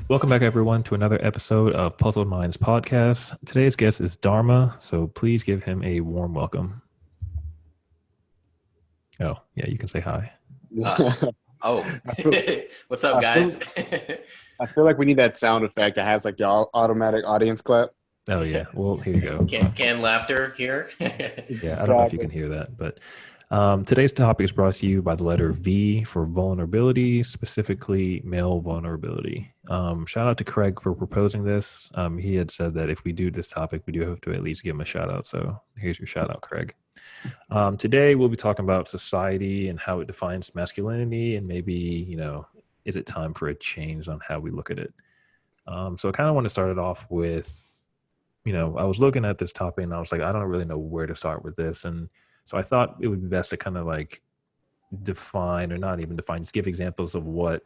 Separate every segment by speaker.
Speaker 1: Welcome back, everyone, to another episode of Puzzled Minds podcast. Today's guest is Dharma, so please give him a warm welcome. Oh, yeah, you can say hi.
Speaker 2: Uh, oh,
Speaker 3: I feel,
Speaker 2: what's up,
Speaker 3: I feel,
Speaker 2: guys?
Speaker 3: I feel like we need that sound effect that has like the automatic audience clap.
Speaker 1: Oh, yeah. Well, here you go.
Speaker 2: Canned laughter here.
Speaker 1: Yeah, I don't know if you can hear that, but today's topic is brought to you by the letter V for vulnerability, specifically male vulnerability. Shout out to Craig for proposing this. He had said that if we do this topic, we do have to at least give him a shout out. So here's your shout out, Craig. Today, we'll be talking about society and how it defines masculinity, and maybe, is it time for a change on how we look at it? So I kind of want to start it off with, I was looking at this topic and I was like, I don't really know where to start with this. And so I thought it would be best to kind of like define, or not even define, just give examples of what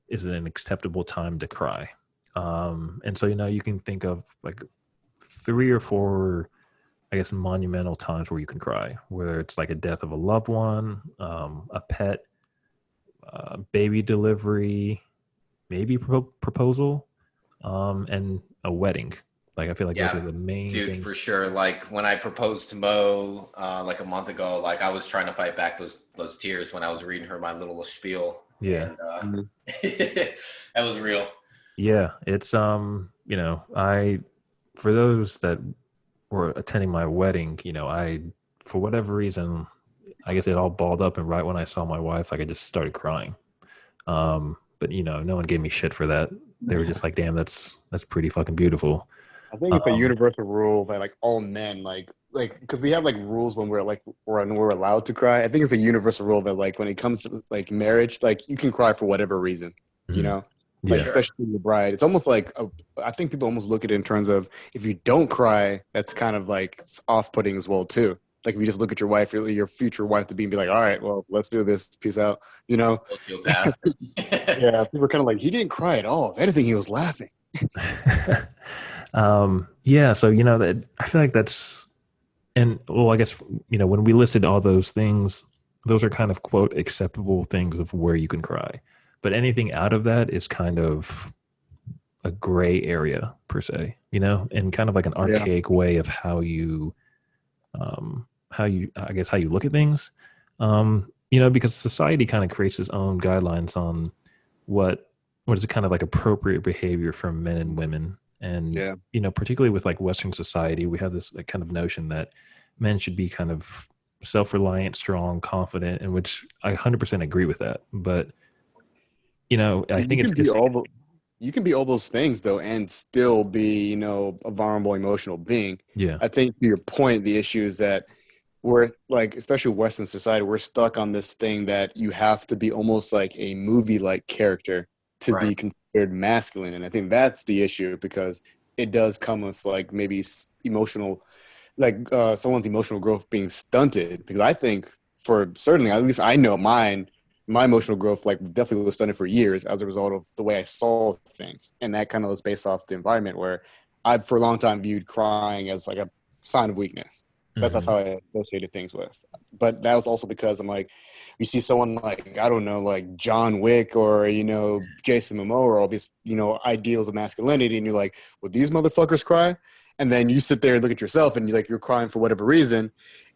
Speaker 1: is an acceptable time to cry. And so, you can think of like 3 or 4, I guess, monumental times where you can cry, whether it's like a death of a loved one, a pet, baby delivery, maybe proposal, and a wedding. Like, I feel like those are the main
Speaker 2: dude,
Speaker 1: things.
Speaker 2: for sure. Like when I proposed to Mo like a month ago, like I was trying to fight back those tears when I was reading her my little spiel.
Speaker 1: Yeah.
Speaker 2: And, that was real.
Speaker 1: Yeah. It's, for those that were attending my wedding, for whatever reason, I guess it all balled up. And right when I saw my wife, like I just started crying. But no one gave me shit for that. They were just like, damn, that's pretty fucking beautiful.
Speaker 3: I think it's a universal rule that like all men like because we have like rules when we're allowed to cry. I think it's a universal rule that like when it comes to like marriage, like you can cry for whatever reason,
Speaker 1: Yeah.
Speaker 3: like especially your bride. It's almost like I think people almost look at it in terms of if you don't cry, that's kind of like off-putting as well too. Like if you just look at your wife, your future wife to be and be like, all right, well, let's do this. Peace out.
Speaker 2: Sociopath.
Speaker 3: Yeah, people are kind of like, he didn't cry at all. If anything, he was laughing.
Speaker 1: Yeah. So, that I feel like that's, and well, I guess, when we listed all those things, those are kind of quote acceptable things of where you can cry, but anything out of that is kind of a gray area per se, and kind of like an archaic way of how you look at things. Because society kind of creates its own guidelines on what is kind of like appropriate behavior for men and women. And, particularly with like Western society, we have this like kind of notion that men should be kind of self-reliant, strong, confident, and which I 100% agree with that. But, I think it's just,
Speaker 3: you can be all those things though and still be, a vulnerable emotional being.
Speaker 1: yeah,
Speaker 3: I think to your point, the issue is that we're like, especially Western society, we're stuck on this thing that you have to be almost like a movie-like character to be considered masculine. And I think that's the issue because it does come with like maybe emotional, like someone's emotional growth being stunted. Because I think for certainly, at least I know my emotional growth like definitely was stunted for years as a result of the way I saw things. And that kind of was based off the environment where I've for a long time viewed crying as like a sign of weakness. That's how I associated things with. But that was also because I'm like, you see someone like, I don't know, like John Wick or, Jason Momoa or all these, ideals of masculinity. And you're like, would these motherfuckers cry? And then you sit there and look at yourself and you're crying for whatever reason.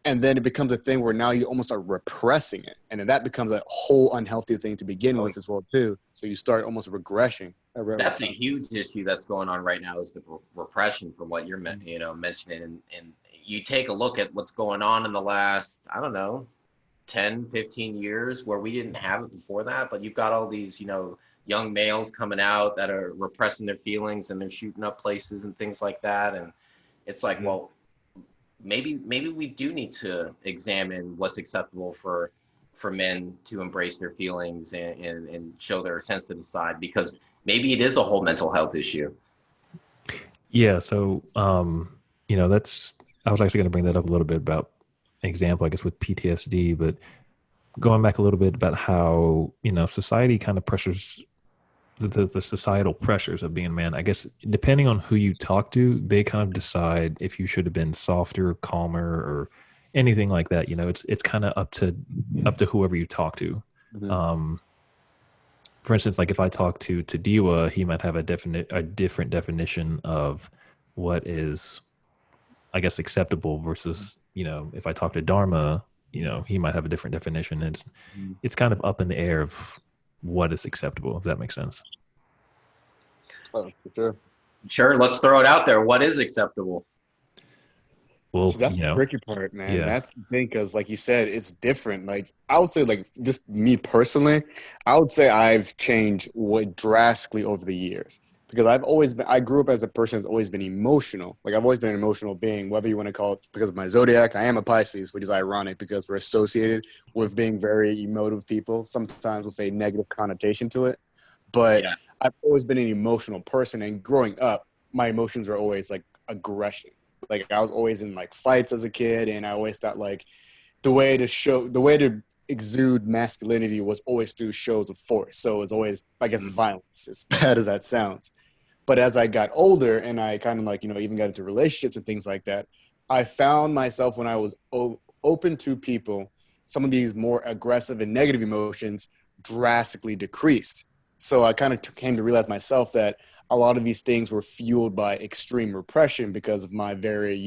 Speaker 3: And then it becomes a thing where now you almost are repressing it. And then that becomes a whole unhealthy thing to begin with as well, too. So you start almost regressing.
Speaker 2: That's a huge issue that's going on right now is the repression from what you're mentioning. And you take a look at what's going on in the last, I don't know, 10, 15 years where we didn't have it before that, but you've got all these, young males coming out that are repressing their feelings and they're shooting up places and things like that. And it's like, well, maybe we do need to examine what's acceptable for men to embrace their feelings and show their sensitive side, because maybe it is a whole mental health issue.
Speaker 1: Yeah. So, that's, I was actually going to bring that up a little bit about an example, I guess, with PTSD, but going back a little bit about how, society kind of pressures the societal pressures of being a man. I guess depending on who you talk to, they kind of decide if you should have been softer, calmer, or anything like that. It's kind of up to whoever you talk to. for instance, like if I talk to Diwa, he might have a different definition of what is, I guess, acceptable versus, if I talk to Dharma, he might have a different definition. It's kind of up in the air of what is acceptable, if that makes sense.
Speaker 3: Oh, for sure.
Speaker 2: Sure, let's throw it out there. What is acceptable?
Speaker 1: Well,
Speaker 3: See, that's the tricky part, man.
Speaker 1: yeah.
Speaker 3: That's the thing, because like you said, it's different. Like I would say, like just me personally, I would say I've changed drastically over the years, because I grew up as a person who's always been emotional. Like I've always been an emotional being, whether you want to call it because of my zodiac. I am a Pisces, which is ironic because we're associated with being very emotive people, sometimes with a negative connotation to it. But
Speaker 2: Yeah.
Speaker 3: I've always been an emotional person, and growing up, my emotions were always like aggression. Like I was always in like fights as a kid, and I always thought like the way to exude masculinity was always through shows of force. So it's always, I guess, violence, as bad as that sounds. But as I got older and I kind of like, even got into relationships and things like that, I found myself, when I was open to people, some of these more aggressive and negative emotions drastically decreased. So I kind of came to realize myself that a lot of these things were fueled by extreme repression because of my very,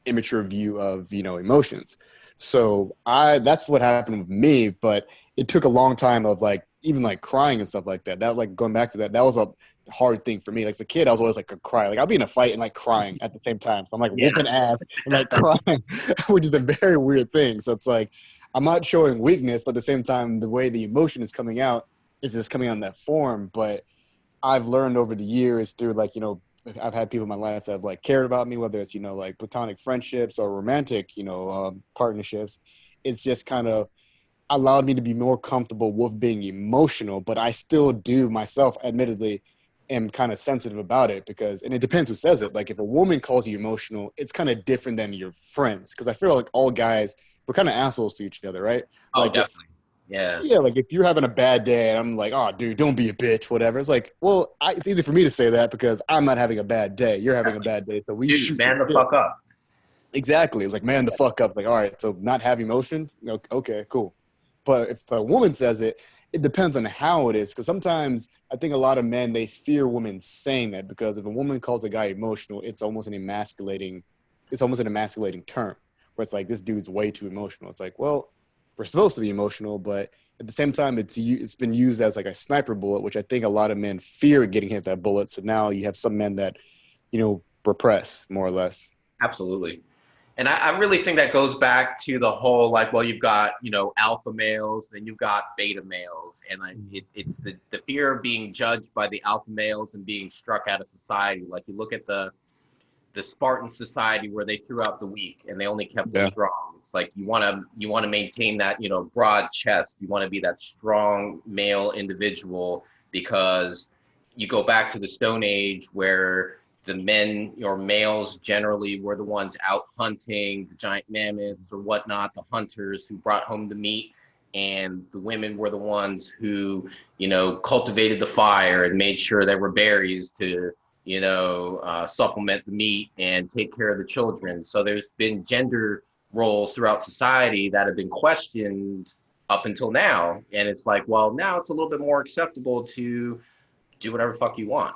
Speaker 3: immature view of, emotions. So that's what happened with me, but it took a long time of like, even like crying and stuff like that. That, like, going back to that, that was a hard thing for me. Like as a kid, I was always like a cry. Like I'll be in a fight and like crying at the same time. So I'm like whooping ass and like crying, which is a very weird thing. So it's like, I'm not showing weakness, but at the same time, the way the emotion is coming out is just coming out in that form. But I've learned over the years through like, I've had people in my life that have like cared about me, whether it's, like platonic friendships or romantic, partnerships. It's just kind of allowed me to be more comfortable with being emotional, but I still do myself, admittedly, am kind of sensitive about it and it depends who says it. Like if a woman calls you emotional, it's kind of different than your friends. Cause I feel like all guys, we're kind of assholes to each other, right?
Speaker 2: Oh,
Speaker 3: Like
Speaker 2: definitely. Yeah.
Speaker 3: yeah, like if you're having a bad day and I'm like, oh, dude, don't be a bitch, whatever. It's like, well, it's easy for me to say that because I'm not having a bad day. You're having a bad day. So we
Speaker 2: Dude,
Speaker 3: shoot the
Speaker 2: man the
Speaker 3: shit.
Speaker 2: fuck up.
Speaker 3: Exactly. It's like, man, the fuck up. Like, all right, so not have emotion? Okay, cool. But if a woman says it, it depends on how it is. Because sometimes I think a lot of men, they fear women saying that because if a woman calls a guy emotional, it's almost an emasculating term where it's like, this dude's way too emotional. It's like, well, we're supposed to be emotional, but at the same time, it's been used as like a sniper bullet, which I think a lot of men fear getting hit that bullet. So now you have some men that, repress more or less.
Speaker 2: Absolutely. And I really think that goes back to the whole, like, well, you've got, alpha males, then you've got beta males. And it's the fear of being judged by the alpha males and being struck out of society. Like you look at the Spartan society where they threw out the weak and they only kept the strong. It's like you want to maintain that, broad chest. You want to be that strong male individual because you go back to the Stone Age where the men or males generally were the ones out hunting the giant mammoths or whatnot, the hunters who brought home the meat, and the women were the ones who, cultivated the fire and made sure there were berries to, supplement the meat and take care of the children. So there's been gender roles throughout society that have been questioned up until now. And it's like, well, now it's a little bit more acceptable to do whatever the fuck you want.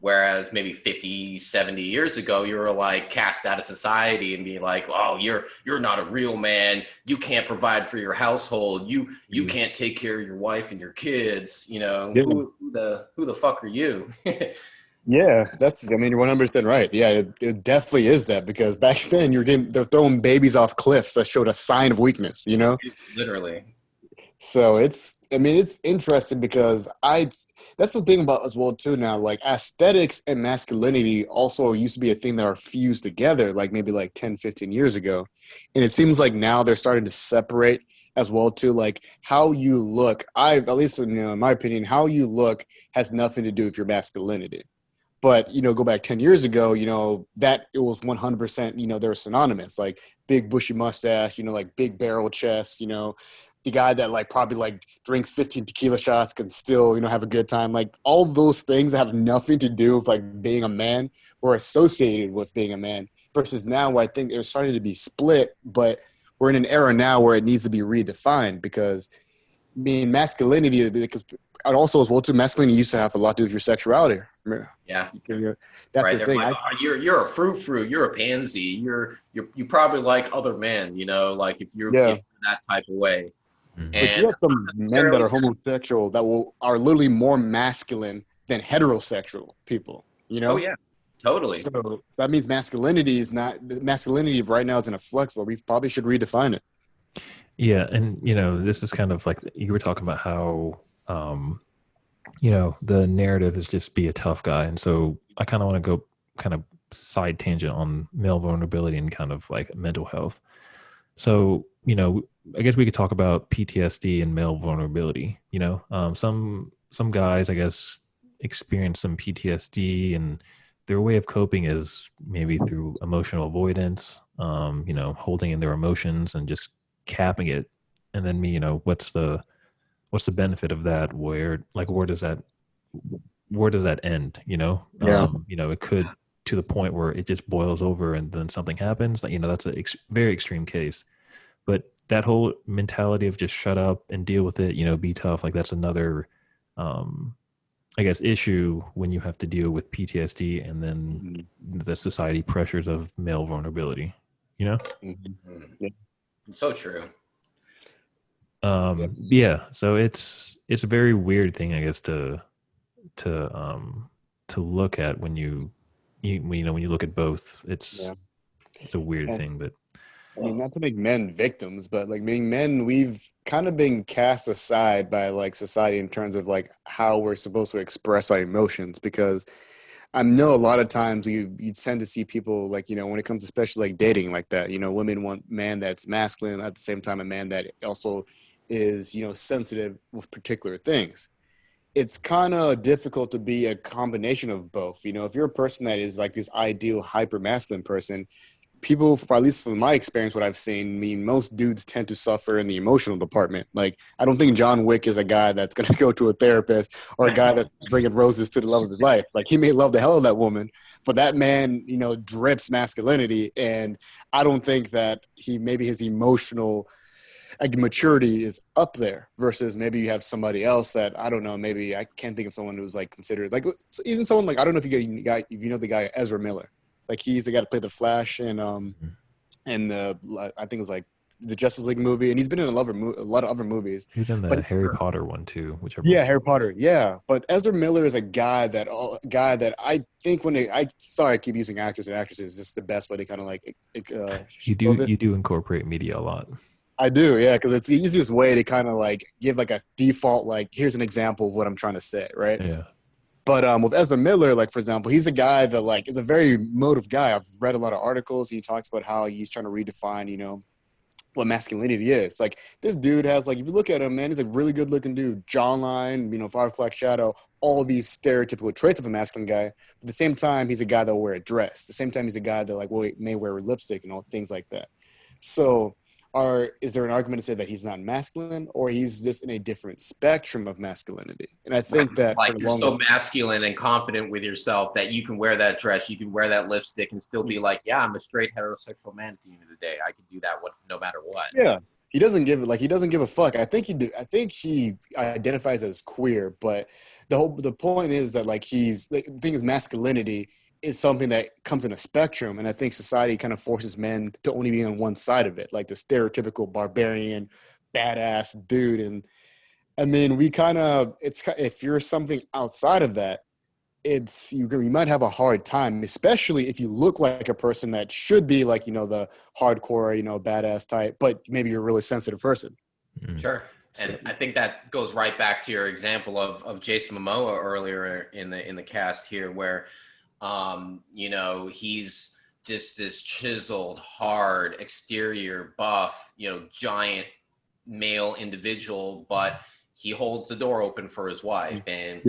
Speaker 2: Whereas maybe 50, 70 years ago, you were like cast out of society and be like, oh, you're not a real man. You can't provide for your household. You can't take care of your wife and your kids. Who the fuck are you?
Speaker 3: Yeah, you're 100% right. Yeah, it definitely is that because back then they're throwing babies off cliffs that showed a sign of weakness,
Speaker 2: Literally.
Speaker 3: So it's interesting because that's the thing about as well too now, like aesthetics and masculinity also used to be a thing that are fused together like maybe like 10, 15 years ago. And it seems like now they're starting to separate as well too, like how you look. At least in my opinion, how you look has nothing to do with your masculinity. But, go back 10 years ago, that it was 100%, they're synonymous, like big bushy mustache, like big barrel chest, the guy that like probably like drinks 15 tequila shots can still, have a good time. Like all those things that have nothing to do with like being a man or associated with being a man versus now where I think they're starting to be split, but we're in an era now where it needs to be redefined because mean, masculinity, because and also as well too, masculinity used to have a lot to do with your sexuality.
Speaker 2: Yeah.
Speaker 3: That's
Speaker 2: Right.
Speaker 3: the
Speaker 2: They're
Speaker 3: thing.
Speaker 2: like, oh, you're a fruit, you're a pansy, you probably like other men, like if you're that type of way.
Speaker 1: Mhm.
Speaker 3: But
Speaker 2: And
Speaker 3: you have
Speaker 2: it's not
Speaker 3: some men that
Speaker 2: necessarily
Speaker 3: are homosexual that are literally more masculine than heterosexual people.
Speaker 2: oh yeah, totally.
Speaker 3: So that means masculinity right now is in a flux where we probably should redefine it.
Speaker 1: Yeah, and this is kind of like you were talking about how the narrative is just be a tough guy, and so I kind of want to go kind of side tangent on male vulnerability and kind of like mental health. So I guess we could talk about PTSD and male vulnerability. Some guys, I guess, experience some PTSD, and their way of coping is maybe through emotional avoidance, holding in their emotions and just capping it. And then what's the benefit of that? Where does that end?
Speaker 3: Yeah.
Speaker 1: It could, to the point where it just boils over and then something happens. Like, that's a very extreme case. But that whole mentality of just shut up and deal with it, be tough, like that's another, I guess, issue when you have to deal with PTSD and then the society pressures of male vulnerability,
Speaker 3: Mm-hmm.
Speaker 2: So true.
Speaker 1: Yeah. So it's a very weird thing, I guess, to look at when you look at both. It's a weird thing, but
Speaker 3: I mean, not to make men victims, but like being men, we've kind of been cast aside by like society in terms of like how we're supposed to express our emotions. Because I know a lot of times you tend to see people like, when it comes to especially like dating like that, women want man that's masculine at the same time a man that also is, sensitive with particular things. It's kind of difficult to be a combination of both. If you're a person that is like this ideal hyper masculine person, people, at least from my experience, what I've seen, I mean, most dudes tend to suffer in the emotional department. Like, I don't think John Wick is a guy that's going to go to a therapist or a guy that's bringing roses to the love of his life. Like, he may love the hell of that woman, but that man, drips masculinity. And I don't think that maybe his emotional like maturity is up there versus maybe you have somebody else that I don't know. Maybe I can't think of someone who's like considered like even someone like I don't know if you know the guy Ezra Miller. Like he's the guy to play the Flash and the I think it was like the Justice League movie, and he's been in a lot of other movies.
Speaker 1: he was in the
Speaker 3: But
Speaker 1: Harry Potter one too, whichever.
Speaker 3: yeah, Harry Potter. Yeah, but Ezra Miller is a guy that I think sorry I keep using actors and actresses. This is the best way to kind of like
Speaker 1: you do incorporate media a lot.
Speaker 3: I do, yeah, because it's the easiest way to kind of like give like a default, like here's an example of what I'm trying to say, right?
Speaker 1: Yeah.
Speaker 3: But with Ezra Miller, like for example, he's a guy that like is a very emotive guy. I've read a lot of articles. He talks about how he's trying to redefine, what masculinity is. Like this dude has like, if you look at him, man, he's a really good looking dude. Jawline, 5 o'clock shadow, all these stereotypical traits of a masculine guy. But at the same time, he's a guy that will wear a dress. At the same time, he's a guy that like may wear lipstick and all things like that. So is there an argument to say that he's not masculine or he's just in a different spectrum of masculinity? And I think that
Speaker 2: like you're so masculine and confident with yourself that you can wear that dress, you can wear that lipstick and still be like, yeah, I'm a straight heterosexual man at the end of the day. I can do that no matter what.
Speaker 3: Yeah. He doesn't give a fuck. I think he identifies as queer, but the point is that like the thing is masculinity is something that comes in a spectrum, and I think society kind of forces men to only be on one side of it, like the stereotypical barbarian, badass dude. And I mean, if you're something outside of that, you might have a hard time, especially if you look like a person that should be like the hardcore, badass type, but maybe you're a really sensitive person.
Speaker 2: Sure. And I think that goes right back to your example of Jason Momoa earlier in the cast here, where he's just this chiseled, hard exterior, buff, giant male individual, but he holds the door open for his wife, and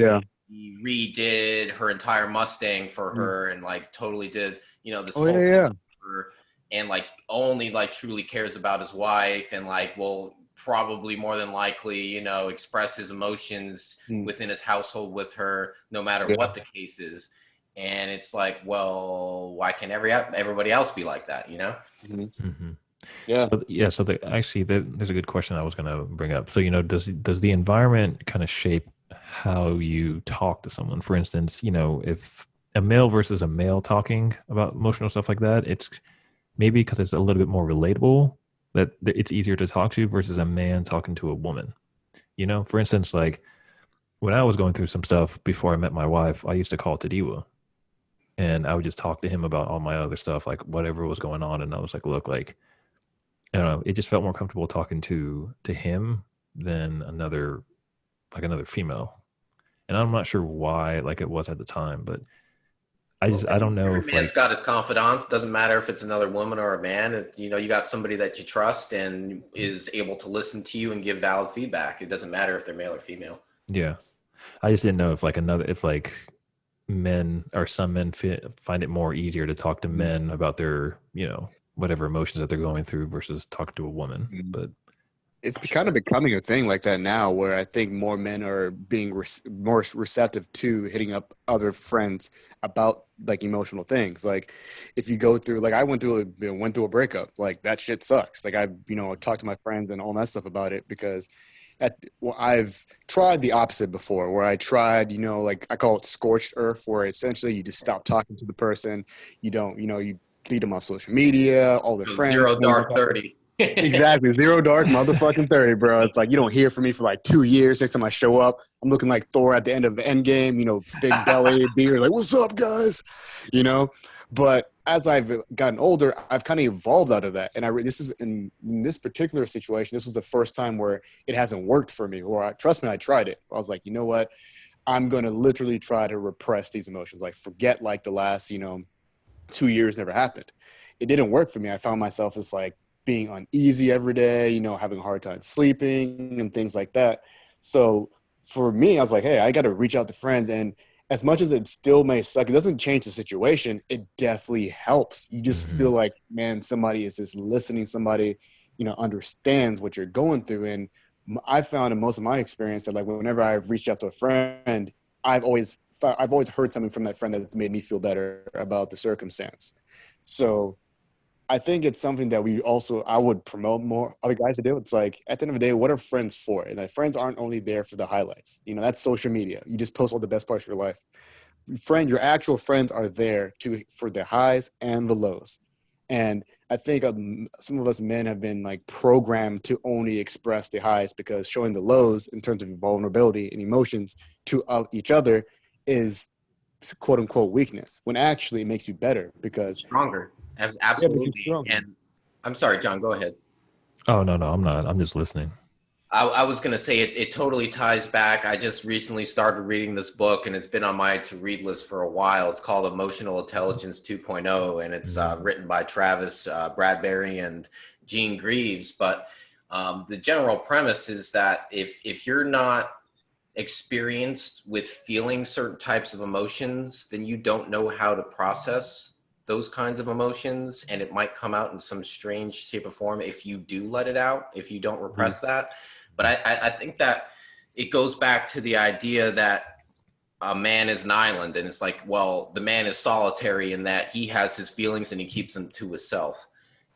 Speaker 2: he redid her entire Mustang for her, and like totally did this whole thing for her, and like only like truly cares about his wife, and like will probably more than likely express his emotions within his household with her no matter what the case is. And it's like, well, why can't everybody else be like that,
Speaker 1: Mm-hmm.
Speaker 3: Yeah.
Speaker 1: There's a good question I was going to bring up. So, does the environment kind of shape how you talk to someone? For instance, if a male versus a male talking about emotional stuff like that, it's maybe because it's a little bit more relatable that it's easier to talk to versus a man talking to a woman. For instance, like when I was going through some stuff before I met my wife, I used to call Tadiwa and I would just talk to him about all my other stuff, like whatever was going on. And I was like, look, like, I don't know, it just felt more comfortable talking to him than another female. And I'm not sure why like it was at the time, but
Speaker 2: Well,
Speaker 1: I don't know
Speaker 2: every
Speaker 1: if
Speaker 2: man's
Speaker 1: like
Speaker 2: got his confidants. Doesn't matter if it's another woman or a man. You got somebody that you trust and is able to listen to you and give valid feedback. It doesn't matter if they're male or female.
Speaker 1: yeah. I just didn't know if like men or some men find it more easier to talk to men about their, whatever emotions that they're going through versus talk to a woman.
Speaker 3: Mhm.
Speaker 1: But
Speaker 3: It's kind of becoming a thing like that now, where I think more men are being more receptive to hitting up other friends about like emotional things. Like if you go through, like I went through a breakup, like that shit sucks. Like I, talked to my friends and all that stuff about it because I've tried the opposite before, where I tried, like I call it scorched earth, where essentially you just stop talking to the person, you don't, you delete them off social media, all their friends.
Speaker 2: Zero dark 30.
Speaker 3: Exactly. Zero dark motherfucking 30, bro. It's like you don't hear from me for like 2 years. Next time I show up, I'm looking like Thor at the end of the end game, big belly, beard, like, what's up, guys? You know? But as I've gotten older, I've kind of evolved out of that. And this is in this particular situation, this was the first time where it hasn't worked for me. Or trust me, I tried it. I was like, you know what? I'm gonna literally try to repress these emotions. Like forget like the last, 2 years never happened. It didn't work for me. I found myself as like being uneasy every day, having a hard time sleeping and things like that. So for me, I was like, hey, I got to reach out to friends. And as much as it still may suck, it doesn't change the situation. It definitely helps. You just
Speaker 1: mhm.
Speaker 3: feel like, man, somebody is just listening. Somebody, understands what you're going through. And I found in most of my experience that like whenever I've reached out to a friend, I've always heard something from that friend that's made me feel better about the circumstance. So I think it's something that I would promote more other guys to do. It's like at the end of the day, what are friends for? And like, friends aren't only there for the highlights. That's social media. You just post all the best parts of your life. Your actual friends are there for the highs and the lows. And I think some of us men have been like programmed to only express the highs because showing the lows in terms of vulnerability and emotions to each other is quote unquote weakness when actually it makes you better because
Speaker 2: Stronger.
Speaker 3: yeah, makes you
Speaker 2: Absolutely.
Speaker 3: stronger.
Speaker 2: And I'm sorry, John, go ahead.
Speaker 1: Oh no, I'm not. I'm just listening.
Speaker 2: I was going to say it totally ties back. I just recently started reading this book and it's been on my to read list for a while. It's called Emotional Intelligence 2.0 and it's
Speaker 1: Mhm.
Speaker 2: written by Travis Bradbury and Gene Greaves. But the general premise is that if you're not experienced with feeling certain types of emotions, then you don't know how to process those kinds of emotions. And it might come out in some strange shape or form if you do let it out, if you don't repress that. But I think that it goes back to the idea that a man is an island. And it's like, well, the man is solitary in that he has his feelings and he keeps them to himself.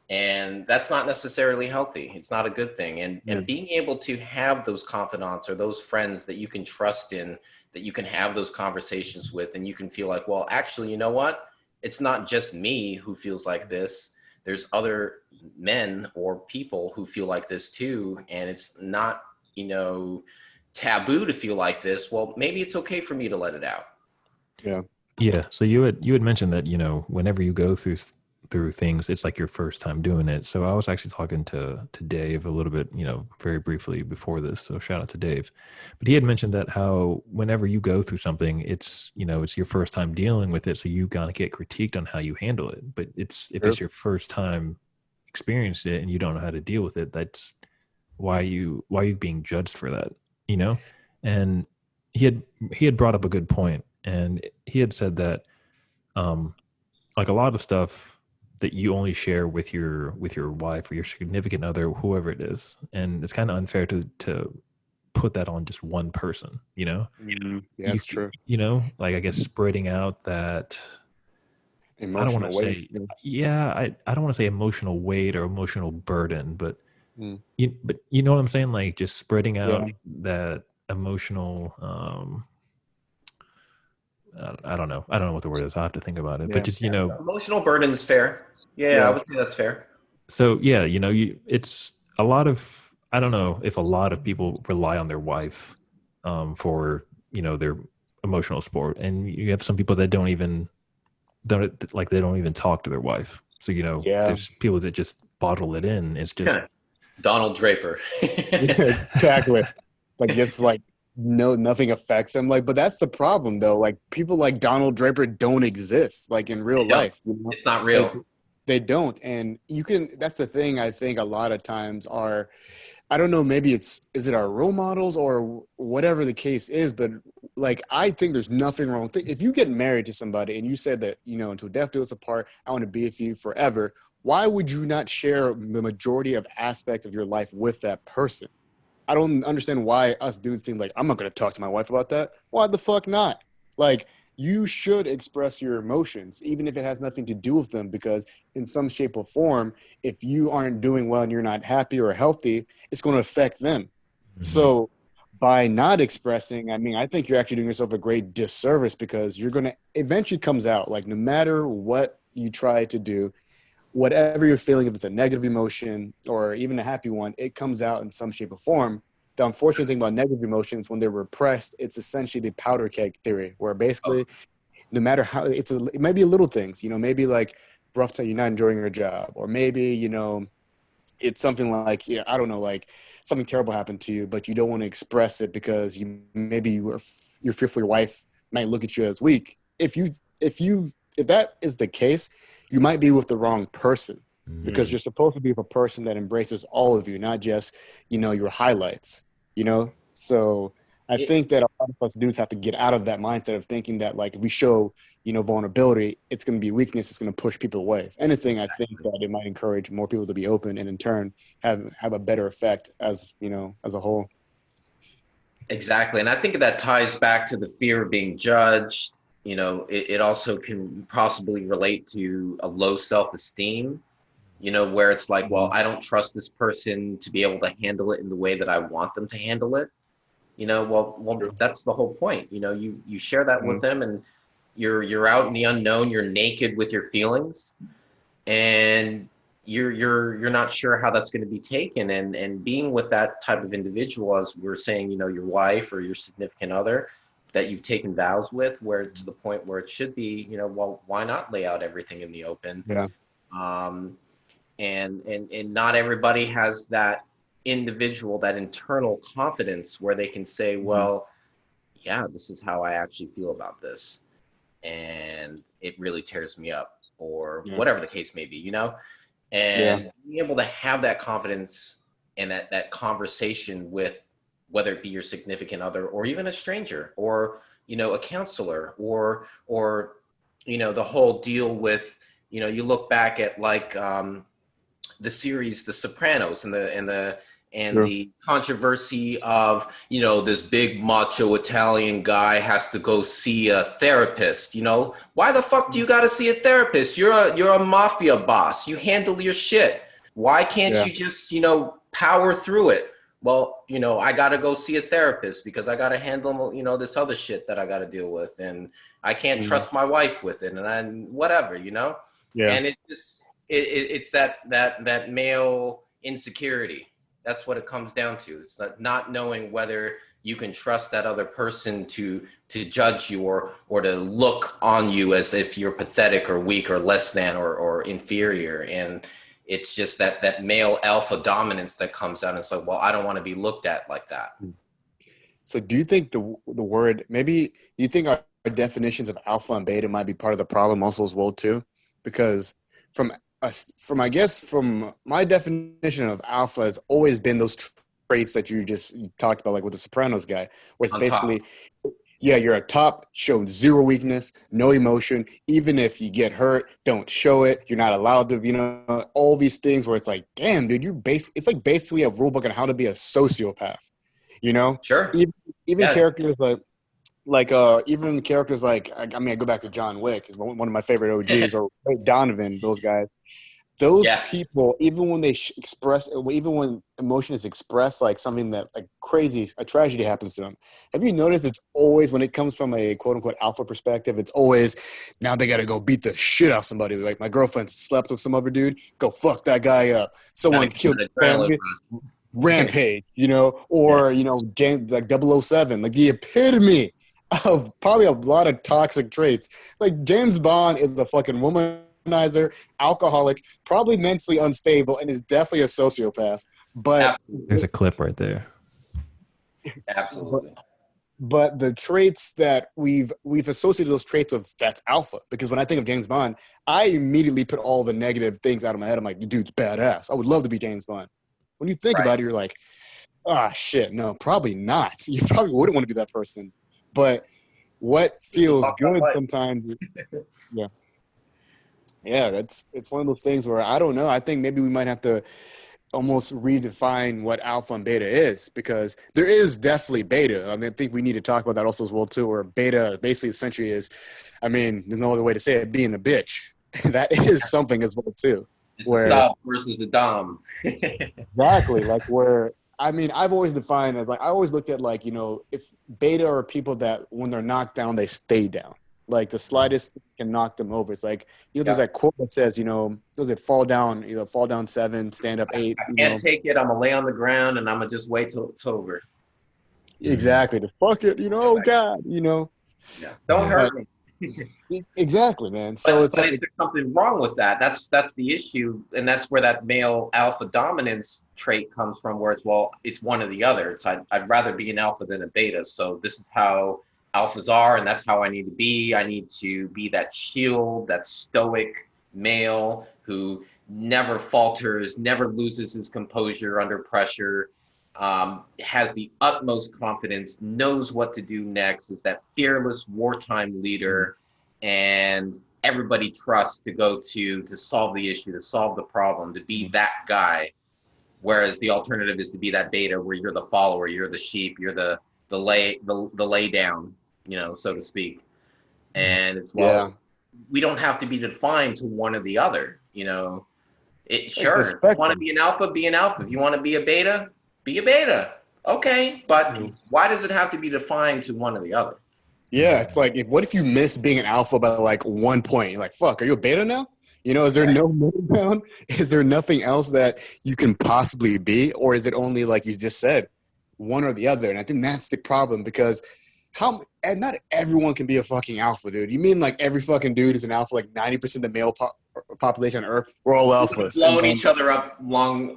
Speaker 2: And that's not necessarily healthy. It's not a good thing.
Speaker 3: Yeah.
Speaker 2: And being able to have those confidants or those friends that you can trust in, that you can have those conversations with, and you can feel like, well, actually, you know what? It's not just me who feels like this. There's other men or people who feel like this too. And it's not, taboo to feel like this. Well, maybe it's okay for me to let it out.
Speaker 3: Yeah.
Speaker 1: Yeah. So you had mentioned that whenever you go through things, it's like your first time doing it. So I was actually talking to Dave a little bit, very briefly before this. So shout out to Dave. But he had mentioned that how whenever you go through something, it's your first time dealing with it, so you gotta get critiqued on how you handle it. But if
Speaker 3: True.
Speaker 1: it's your first time experiencing it and you don't know how to deal with it, that's why are you being judged for that, you know? And he had he had brought up a good point, and he had said that um like a lot of stuff that you only share with your wife or your significant other, whoever it is, and it's kind of unfair to put that on just one person,
Speaker 3: Yeah,
Speaker 1: you
Speaker 3: that's true.
Speaker 1: like I guess spreading out I don't want
Speaker 3: emotional
Speaker 1: to
Speaker 3: weight.
Speaker 1: say, yeah, I don't want to say emotional weight or emotional burden, but
Speaker 3: Mm.
Speaker 1: you know what I'm saying? Like just spreading
Speaker 3: Yeah.
Speaker 1: out that emotional, I don't know. I don't know what the word is. I'll have to think about it, but
Speaker 3: Yeah.
Speaker 1: just, you know,
Speaker 2: Emotional burden is fair. Yeah, I
Speaker 3: Yeah.
Speaker 2: would say that's fair.
Speaker 1: so yeah, you know, it's a lot of, I don't know if a lot of people rely on their wife, for, you know, their emotional support. And you have some people that they don't even talk to their wife. So, you know,
Speaker 3: Yeah.
Speaker 1: there's people that just bottle it in. It's just,
Speaker 2: Donald Draper.
Speaker 3: Yeah, exactly. Like just like no, nothing affects them. Like, but that's the problem though. Like people like Donald Draper don't exist like in real
Speaker 2: They don't.
Speaker 3: life. You know?
Speaker 2: It's not
Speaker 3: Like
Speaker 2: real.
Speaker 3: they don't. And you can. That's the thing. I think a lot of times are. I don't know. Maybe is it our role models or whatever the case is. But like I think there's nothing wrong with it. If you get married to somebody and you said that until death do us apart, I want to be with you forever. Why would you not share the majority of aspects of your life with that person? I don't understand why us dudes think like I'm not gonna talk to my wife about that. Why the fuck not? Like you should express your emotions, even if it has nothing to do with them, because in some shape or form, if you aren't doing well and you're not happy or healthy, it's going to affect them.
Speaker 1: Mhm.
Speaker 3: So by not expressing, I mean, I think you're actually doing yourself a great disservice because you're going to eventually comes out like no matter what you try to do, whatever you're feeling, if it's a negative emotion or even a happy one, it comes out in some shape or form. The unfortunate thing about negative emotions, when they're repressed, it's essentially the powder keg theory, where
Speaker 2: Oh,
Speaker 3: basically, no matter how it may be little things, maybe like rough time, you're not enjoying your job, or maybe it's something like I don't know, like something terrible happened to you, but you don't want to express it because you're fearful your wife might look at you as weak. If that is the case, you might be with the wrong person because
Speaker 1: Mhm.
Speaker 3: you're supposed to be with a person that embraces all of you, not just your highlights. So I
Speaker 2: it,
Speaker 3: think that a lot of us dudes have to get out of that mindset of thinking that like if we show vulnerability, it's going to be weakness. It's going to push people away. If anything, I think that it might encourage more people to be open and in turn have a better effect as a whole.
Speaker 2: exactly. And I think that ties back to the fear of being judged. It also can possibly relate to a low self-esteem, where it's like, well, I don't trust this person to be able to handle it in the way that I want them to handle it. Well,
Speaker 3: True.
Speaker 2: that's the whole point. You share that with
Speaker 3: Mhm.
Speaker 2: them, and you're out in the unknown. You're naked with your feelings, and you're not sure how that's going to be taken. And being with that type of individual, as we're saying, your wife or your significant other that you've taken vows with, where to the point where it should be, well, why not lay out everything in the open?
Speaker 3: Yeah.
Speaker 2: Um, and not everybody has that individual, that internal confidence where they can say,
Speaker 3: Mhm.
Speaker 2: well, yeah, this is how I actually feel about this, and it really tears me up, or
Speaker 3: Yeah.
Speaker 2: whatever the case may be,
Speaker 3: Yeah.
Speaker 2: and being able to have that confidence and that conversation with, whether it be your significant other or even a stranger, or a counselor, or the whole deal with, you look back at like the series The Sopranos, and
Speaker 3: True.
Speaker 2: the controversy of, this big macho Italian guy has to go see a therapist. Why the fuck do you got to see a therapist? You're a mafia boss. You handle your shit. Why can't
Speaker 3: Yeah.
Speaker 2: you just power through it? Well, I got to go see a therapist because I got to handle this other shit that I got to deal with, and I can't
Speaker 3: Mhm.
Speaker 2: trust my wife with it, and whatever.
Speaker 3: Yeah.
Speaker 2: And it's that male insecurity. That's what it comes down to. It's not knowing whether you can trust that other person to judge you, or to look on you as if you're pathetic or weak or less than, or inferior. And it's just that male alpha dominance that comes out. And it's like, well, I don't want to be looked at like that.
Speaker 3: So do you think the word maybe you think our definitions of alpha and beta might be part of the problem also as well too? Because from from I guess from my definition of alpha has always been those traits that you talked about, like with the Sopranos guy, where it's
Speaker 2: On top.
Speaker 3: basically yeah, you're a top, show zero weakness, no emotion. Even if you get hurt, don't show it. You're not allowed to, all these things where it's like, damn, dude, it's like basically a rule book on how to be a sociopath, you know?
Speaker 2: Sure.
Speaker 3: Even, even
Speaker 2: Yeah.
Speaker 3: characters like even characters like I mean I go back to John Wick is one of my favorite OGs or Donovan, those guys. Those
Speaker 2: Yeah.
Speaker 3: people, even when they express, even when emotion is expressed, like something that like crazy, a tragedy happens to them. Have you noticed it's always when it comes from a quote unquote alpha perspective, it's always now they got to go beat the shit out of somebody. Like my girlfriend slept with some other dude, go fuck that guy up. Someone killed
Speaker 2: An adrenaline
Speaker 3: family,
Speaker 2: rush.
Speaker 3: rampage, you know, or you know, James like 007, like the epitome of probably a lot of toxic traits. Like James Bond is a fucking womanizer, alcoholic, probably mentally unstable, and is definitely a sociopath. But
Speaker 1: There's a clip right there.
Speaker 2: Absolutely.
Speaker 3: but the traits that we've associated those traits of that's alpha, because when I think of James Bond, I immediately put all the negative things out of my head. I'm like, the dude's badass. I would love to be James Bond. When you think about it, you're like, ah, shit, no, probably not. You probably wouldn't want to be that person. But what feels good sometimes, yeah, it's one of those things where I don't know. I think maybe we might have to almost redefine what alpha and beta is, because there is definitely beta. I mean, I think we need to talk about that also as well too. Where beta basically essentially is, I mean, there's no other way to say it, being a bitch. That is something as well too.
Speaker 2: It's a sub versus a dom.
Speaker 3: Exactly, like where I mean, I've always defined it like I always looked at like, you know, if beta are people that when they're knocked down, they stay down. Like the slightest thing can knock them over. It's like, you know, there's that quote that says, you know, does it fall down, you know, fall down 7, stand up 8.
Speaker 2: I can't take it. I'm gonna lay on the ground and I'm gonna just wait till it's over.
Speaker 3: Exactly. The fuck it, you know, oh God, you know.
Speaker 2: Yeah. Don't hurt me.
Speaker 3: Exactly, man. So it's like,
Speaker 2: there's something wrong with that. That's the issue, and that's where that male alpha dominance trait comes from. Where it's one or the other. It's I'd rather be an alpha than a beta. So this is how alphas are, and that's how I need to be. I need to be that shield, that stoic male who never falters, never loses his composure under pressure. Has the utmost confidence, knows what to do next, is that fearless wartime leader, and everybody trusts to go to solve the issue, to solve the problem, to be that guy. Whereas the alternative is to be that beta, where you're the follower, you're the sheep, you're the lay down, you know, so to speak. And it's we don't have to be defined to one or the other, you know. Sure, if you want to be an alpha, be an alpha. If you want to be a beta, be a beta. Okay, but why does it have to be defined to one or the other?
Speaker 3: Yeah, it's like, what if you miss being an alpha by like 1 point? You're like, fuck, are you a beta now? You know, is there no middle ground? Is there nothing else that you can possibly be? Or is it only, like you just said, one or the other? And I think that's the problem, because and not everyone can be a fucking alpha, dude. You mean like every fucking dude is an alpha, like 90% of the male population on Earth? We're all alphas.
Speaker 2: Blown each other up long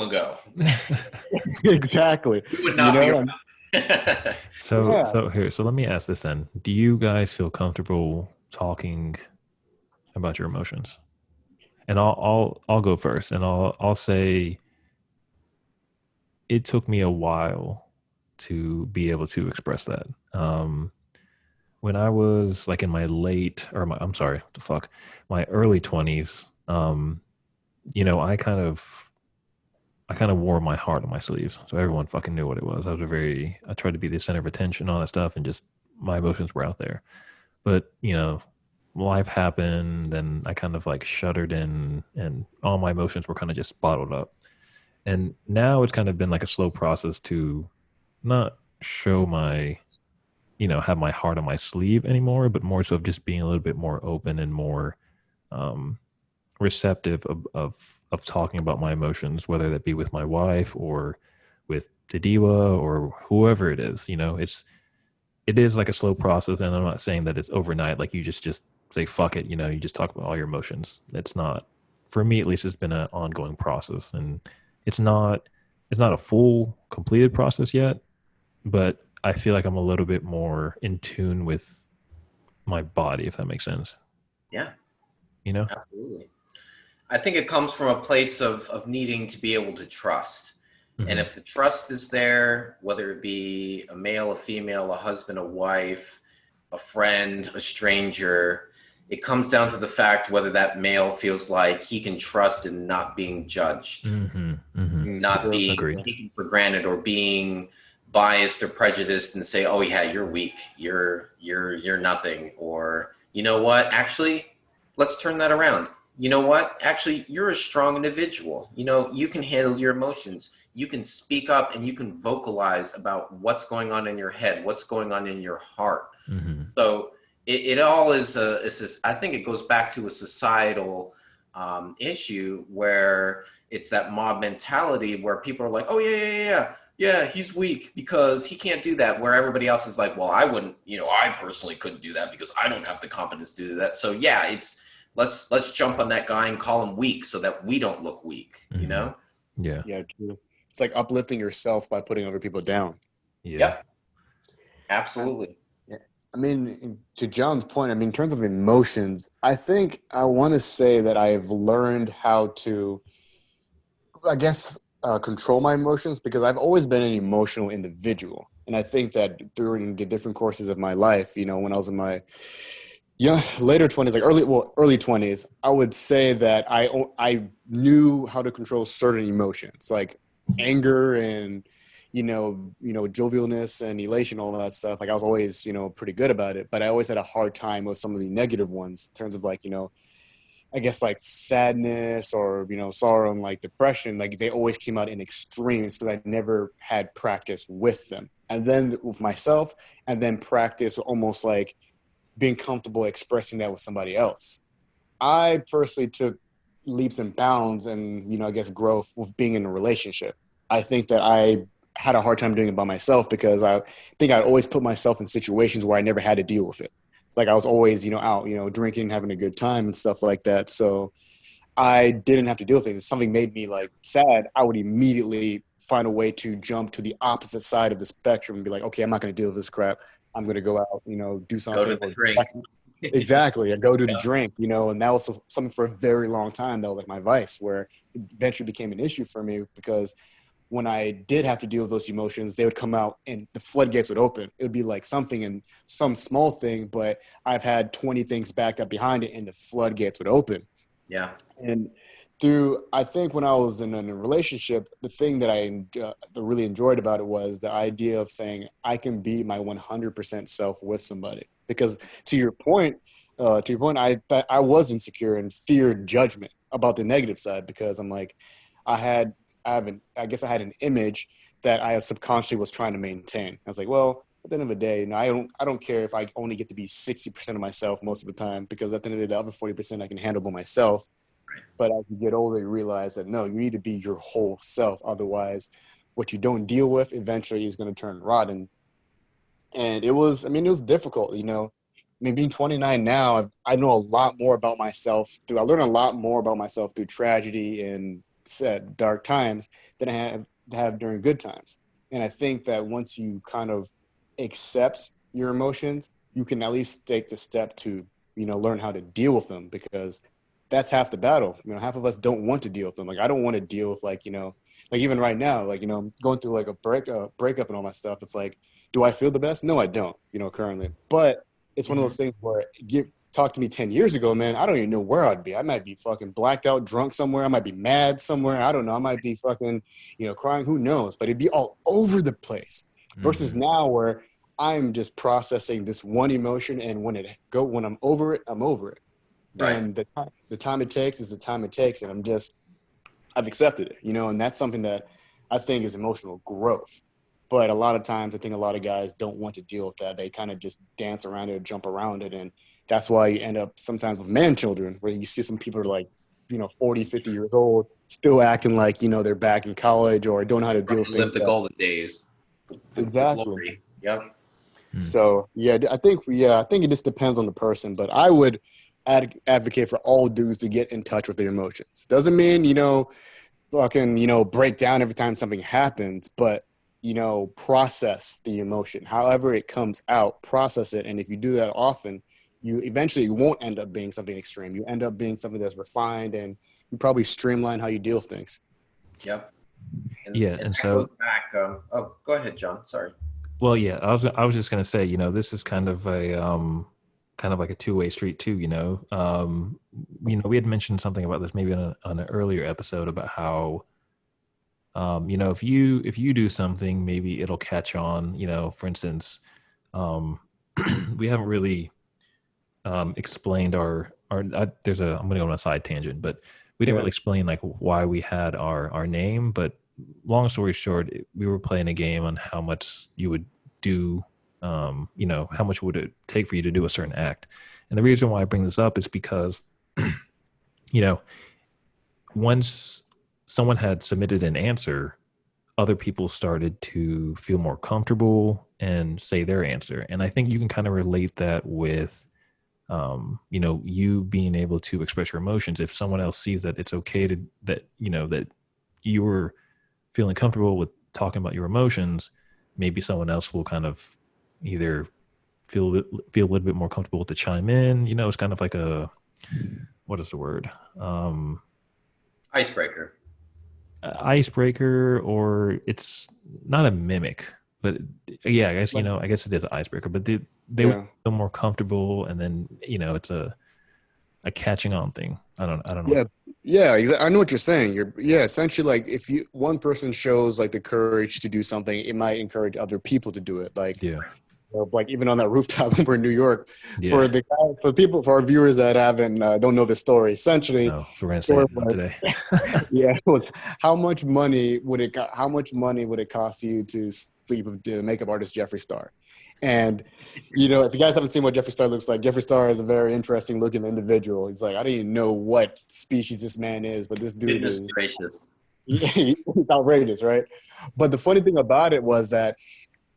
Speaker 2: ago.
Speaker 3: Exactly.
Speaker 2: We would not be
Speaker 1: So let me ask this then. Do you guys feel comfortable talking about your emotions? And I'll go first, and I'll say it took me a while to be able to express that. When I was like in my my early 20s, you know, I kind of wore my heart on my sleeves. So everyone fucking knew what it was. I tried to be the center of attention, all that stuff, and just my emotions were out there. But, you know, life happened, and I kind of like shuttered in, and all my emotions were kind of just bottled up. And now it's kind of been like a slow process to not show have my heart on my sleeve anymore, but more so of just being a little bit more open and more receptive of talking about my emotions, whether that be with my wife or with Tadiwa or whoever it is. You know, it is like a slow process, and I'm not saying that it's overnight. Like you just say fuck it, you know, you just talk about all your emotions. It's not, for me at least, it's been an ongoing process, and it's not a full completed process yet, but I feel like I'm a little bit more in tune with my body, if that makes sense.
Speaker 2: Yeah.
Speaker 1: You know?
Speaker 2: Absolutely. I think it comes from a place of needing to be able to trust. Mm-hmm. And if the trust is there, whether it be a male, a female, a husband, a wife, a friend, a stranger, it comes down to the fact whether that male feels like he can trust in not being judged, not being taken for granted, or being biased or prejudiced and say, oh yeah, you're weak, you're nothing, or you know what, actually, let's turn that around. You know what, actually, you're a strong individual. You know, you can handle your emotions. You can speak up and you can vocalize about what's going on in your head, what's going on in your heart.
Speaker 1: Mm-hmm.
Speaker 2: So it all is I think it goes back to a societal issue where it's that mob mentality where people are like, oh yeah, he's weak because he can't do that. Where everybody else is like, well, I wouldn't, I personally couldn't do that because I don't have the competence to do that. So yeah, it's let's jump on that guy and call him weak so that we don't look weak,
Speaker 1: Mm-hmm. Yeah.
Speaker 3: Yeah, true. It's like uplifting yourself by putting other people down.
Speaker 1: Yeah.
Speaker 2: Yep. Absolutely.
Speaker 3: Yeah. I mean, to John's point, I mean, in terms of emotions, I think I want to say that I have learned how to, I guess, control my emotions because I've always been an emotional individual. And I think that during the different courses of my life, when I was in my later 20s, like early 20s, I would say that I knew how to control certain emotions like anger and jovialness and elation, all that stuff. Like I was always pretty good about it, but I always had a hard time with some of the negative ones in terms of like I guess like sadness or sorrow and like depression. Like they always came out in extremes because I never had practice with them, and then with myself, and then practice almost like being comfortable expressing that with somebody else. I personally took leaps and bounds and, I guess growth with being in a relationship. I think that I had a hard time doing it by myself because I think I always put myself in situations where I never had to deal with it. Like I was always, out, drinking, having a good time and stuff like that. So I didn't have to deal with it. If something made me like sad, I would immediately find a way to jump to the opposite side of the spectrum and be like, okay, I'm not going to deal with this crap. I'm going to go out, do
Speaker 2: Go to
Speaker 3: something.
Speaker 2: the drink.
Speaker 3: Exactly. I go to the
Speaker 2: Yeah.
Speaker 3: drink, and that was something for a very long time. That was like my vice, where it eventually became an issue for me because when I did have to deal with those emotions, they would come out and the floodgates would open. It would be like something and some small thing, but I've had 20 things backed up behind it and the floodgates would open.
Speaker 2: Yeah.
Speaker 3: And I think when I was in a relationship, the thing that I really enjoyed about it was the idea of saying I can be my 100% self with somebody. Because to your point, I was insecure and feared judgment about the negative side because I'm like, I guess I had an image that I subconsciously was trying to maintain. I was like, well, at the end of the day, I don't care if I only get to be 60% of myself most of the time because at the end of the day, the other 40% I can handle by myself. But as you get older, you realize that no, you need to be your whole self. Otherwise, what you don't deal with eventually is going to turn rotten. And it was difficult, I mean, being 29 now, I know a lot more about myself I learned a lot more about myself through tragedy and sad, dark times than I have during good times. And I think that once you kind of accept your emotions, you can at least take the step to, learn how to deal with them because that's half the battle. Half of us don't want to deal with them. Like I don't want to deal with like even right now, like going through like a breakup and all my stuff. It's like, do I feel the best? No, I don't. Currently, but it's one of those things where talk to me 10 years ago, man. I don't even know where I'd be. I might be fucking blacked out, drunk somewhere. I might be mad somewhere. I don't know. I might be fucking crying. Who knows? But it'd be all over the place. Versus now where I'm just processing this one emotion, and when I'm over it, I'm over it.
Speaker 2: Right.
Speaker 3: And the time it takes is the time it takes, and I've accepted it, and that's something that I think is emotional growth. But a lot of times, I think a lot of guys don't want to deal with that. They kind of just dance around it or jump around it, and that's why you end up sometimes with man children, where you see some people are like, 40, 50 years old, still acting like they're back in college or don't know how to deal with things.
Speaker 2: Live the golden days.
Speaker 3: Exactly.
Speaker 2: Glory. Yep.
Speaker 3: So I think it just depends on the person, but I would advocate for all dudes to get in touch with their emotions. Doesn't mean fucking break down every time something happens, but process the emotion however it comes out, process it. And if you do that often, you eventually won't end up being something extreme. You end up being something that's refined, and you probably streamline how you deal with things.
Speaker 2: Yep.
Speaker 1: And so
Speaker 2: goes back. Go ahead, John. Sorry.
Speaker 1: Well, yeah, I was just gonna say, this is kind of like a two-way street too. We had mentioned something about this maybe on an earlier episode about how if you do something, maybe it'll catch on. For instance, we haven't really explained there's I'm going to go on a side tangent, but we didn't really explain like why we had our name. But long story short, we were playing a game on how much you would do, how much would it take for you to do a certain act. And the reason why I bring this up is because, once someone had submitted an answer, other people started to feel more comfortable and say their answer. And I think you can kind of relate that with, you being able to express your emotions. If someone else sees that it's okay that you were feeling comfortable with talking about your emotions, maybe someone else will kind of either feel a little bit more comfortable to chime in. It's kind of like what is the word?
Speaker 2: Icebreaker.
Speaker 1: Icebreaker, or it's not a mimic, but yeah, I guess it is an icebreaker, but they would feel more comfortable, and then it's a catching on thing. I don't know.
Speaker 3: Yeah, exactly. I know what you're saying. Essentially, like, if one person shows like the courage to do something, it might encourage other people to do it. Like, like even on that rooftop when we're in New York, for our viewers that don't know the story, essentially,
Speaker 1: we're gonna say it today.
Speaker 3: It was, how much money would it cost you to sleep with the makeup artist Jeffree Star? And if you guys haven't seen what Jeffree Star looks like, Jeffree Star is a very interesting looking individual. He's like, I don't even know what species this man is, but this dude is
Speaker 2: gracious.
Speaker 3: He's outrageous, right? But the funny thing about it was that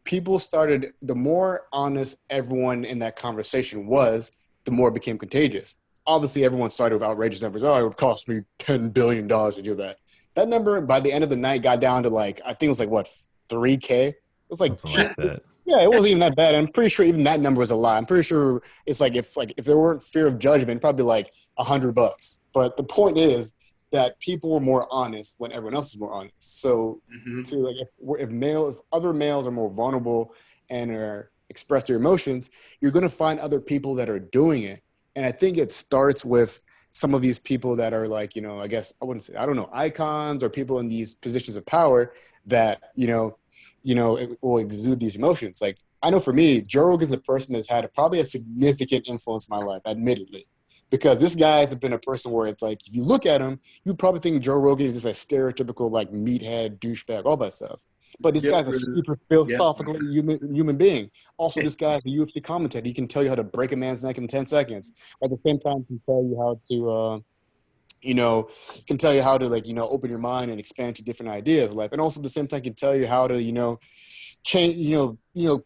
Speaker 3: people started, the more honest everyone in that conversation was, the more it became contagious. Obviously, everyone started with outrageous numbers. Oh, it would cost me $10 billion to do that. That number, by the end of the night, got down to I think it was what, 3K? It was like
Speaker 1: that.
Speaker 3: Yeah, it wasn't even that bad. I'm pretty sure even that number was a lie. I'm pretty sure it's if there weren't fear of judgment, probably like $100. But the point is that people were more honest when everyone else is more honest. So, if other males are more vulnerable and express their emotions, you're going to find other people that are doing it. And I think it starts with some of these people that are I guess I wouldn't say, I don't know, icons or people in these positions of power that, it will exude these emotions. Like, I know for me, Joe Rogan's a person that's had probably a significant influence in my life, admittedly, because this guy has been a person where it's like, if you look at him, you probably think Joe Rogan is just a stereotypical meathead, douchebag, all that stuff. But this guy's a super philosophical human being. Also, this guy's a UFC commentator. He can tell you how to break a man's neck in 10 seconds. At the same time, he can tell you how to can tell you how to open your mind and expand to different ideas, and also at the same time can tell you how to change,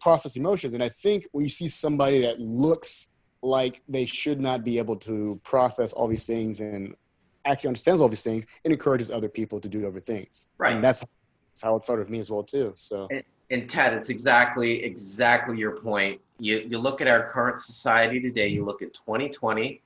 Speaker 3: process emotions. And I think when you see somebody that looks like they should not be able to process all these things and actually understands all these things, it encourages other people to do other things.
Speaker 2: Right.
Speaker 3: And that's how it started with me as well too. So.
Speaker 2: And Ted, it's exactly your point. You look at our current society today. You look at 2020.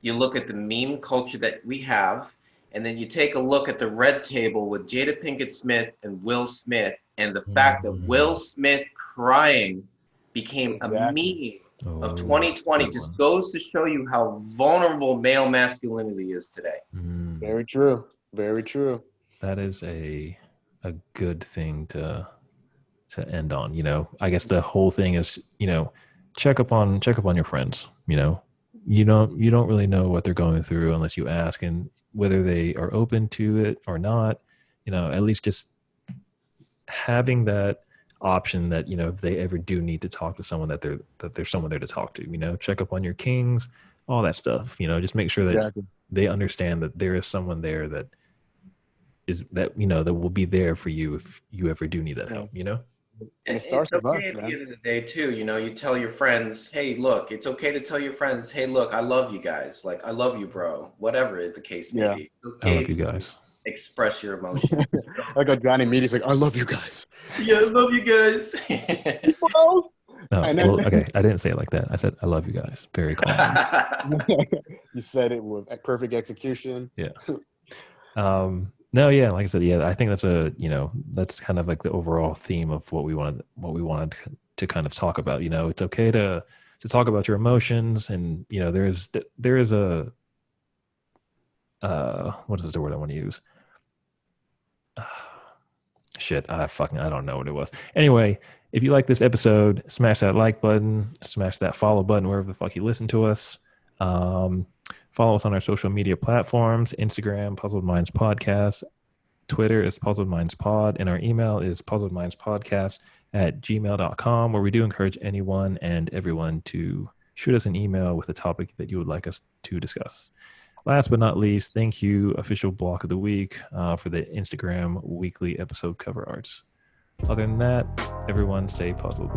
Speaker 2: You look at the meme culture that we have, and then you take a look at the red table with Jada Pinkett Smith and Will Smith, and the fact that Will Smith crying became a meme of 2020 just goes to show you how vulnerable male masculinity is today.
Speaker 3: Very true. Very true.
Speaker 1: That is a good thing to end on. I guess the whole thing is, check up on your friends. You don't really know what they're going through unless you ask, and whether they are open to it or not, at least just having that option that, if they ever do need to talk to someone, that there's someone there to talk to, check up on your kings, all that stuff, just make sure that they understand that there is someone there that will be there for you if you ever do need that help.
Speaker 3: And it starts with us,
Speaker 2: at the end of the day too. You tell your friends, hey, look, it's okay to tell your friends, hey, look, I love you guys. I love you, bro. Whatever the case may be. It's okay,
Speaker 1: I love you guys.
Speaker 2: Express your emotions.
Speaker 3: Like a Johnny Meaty's like, I love you guys.
Speaker 2: Yeah, I love you guys.
Speaker 1: Okay, I didn't say it like that. I said I love you guys. Very calm.
Speaker 3: You said it with a perfect execution.
Speaker 1: Yeah. No, yeah, like I said, yeah, I think that's kind of like the overall theme of what we wanted to kind of talk about. It's okay to talk about your emotions, and there is a what is the word I want to use? shit. I don't know what it was. Anyway, if you like this episode, smash that like button, smash that follow button wherever the fuck you listen to us. Follow us on our social media platforms: Instagram, Puzzled Minds Podcast, Twitter is Puzzled Minds Pod, and our email is puzzledmindspodcast@gmail.com, where we do encourage anyone and everyone to shoot us an email with a topic that you would like us to discuss. Last but not least, thank you, Official Block of the Week, for the Instagram weekly episode cover arts. Other than that, everyone stay puzzled.